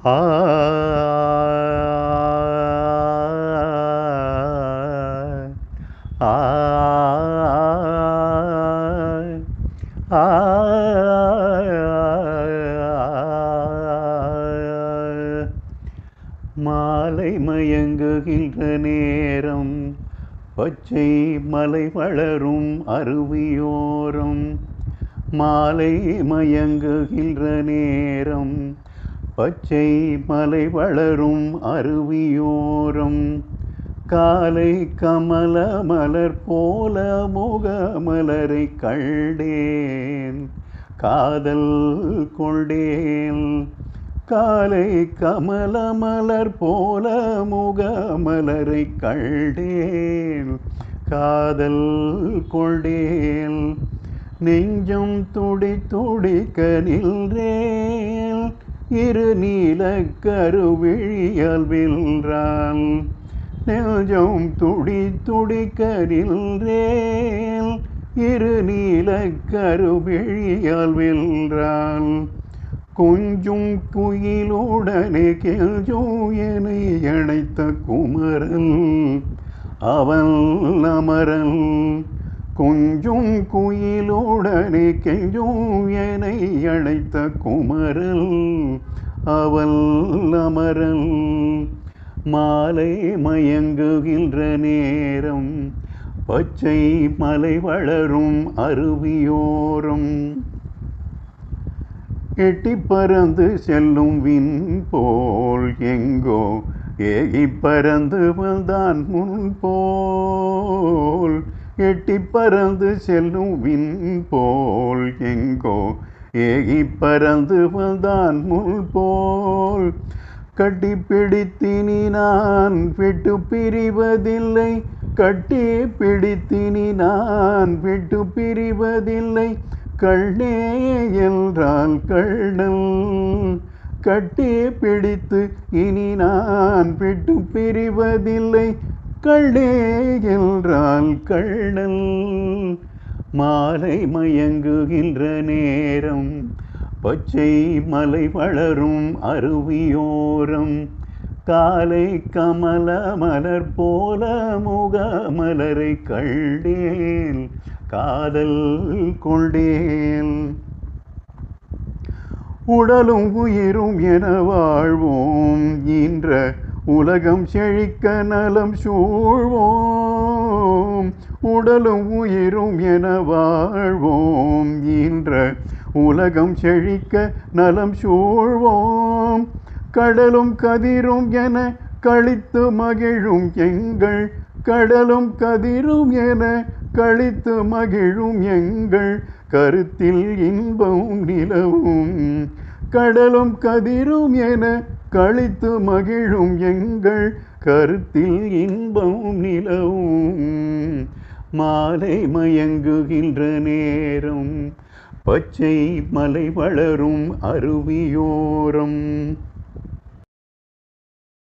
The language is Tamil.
ஆ ஆ ஆ மாலை மயங்குகின்ற நேரம் பச்சை மலை வளரும் அருவியோரம். மாலை மயங்குகின்ற நேரம் பச்சை மலை வளரும் அருவியோரம். காலை கமல மலர் போல முகமலரை கண்டேன், காதல் கொண்டேன். காலை கமல மலர் போல முகமலரை கண்டேன், காதல் கொண்டேன். நெஞ்சம் துடி துடிக்க நின்றேன், இரு நீல கருவிழியால் வென்றான். நெஞ்சம் துடி துடிக்க நின்றேன், இரு நீல கருவிழியால் வென்றான். கொஞ்சும் குயிலுடனே கெஞ்சும் என்னை அணைத்த குமரன் அவன் அமரன். கொஞ்சும் குயிலுடனே கெஞ்சும் என்னை அணைத்த குமரன் அவன் அமரன். மாலை மயங்குகின்ற நேரம் பச்சை மலை வளரும் அருவியோரம். எட்டி பறந்து செல்லும் விண் போல் எங்கோ ஏகி பறந்து வந்தான் முன் போல். எட்டி பறந்து செல்லும் விண் போல் எங்கோ ஏகி பறந்து வந்தான் முன் போல். கட்டி பிடித்தினி நான் விட்டு பிரிவதில்லை, கட்டி பிடித்தினி நான் விட்டு பிரிவதில்லை. கண்ணே என்றால் கண்ணன் கட்டி பிடித்து இனி நான் விட்டு பிரிவதில்லை. கண்ணே என்றால் கண்ணன். மாலை மயங்குகின்ற நேரம் பச்சை மலை வளரும் அருவியோரம். காலை கமல மலர் போல முகமலரை கண்டேன், காதல் கொண்டேன். உடலும் உயிரும் என வாழ்வோம், இன்ற உலகம் செழிக்க நலம் சூழ்வோம். உடலும் உயிரும் என வாழ்வோம், இன்ற உலகம் செழிக்க நலம் சூழ்வோம். கடலும் கதிரும் என கழித்து மகிழும் எங்கள், கடலும் கதிரும் என கழித்து மகிழும் எங்கள் கருத்தில் இன்பம் நிலவும். கடலும் கதிரும் என கழித்து மகிழும் எங்கள் கருத்தில் இன்பம் நிலவும். மாலை மயங்குகின்ற நேரம் பச்சை மலை வளரும் அருவியோரம்.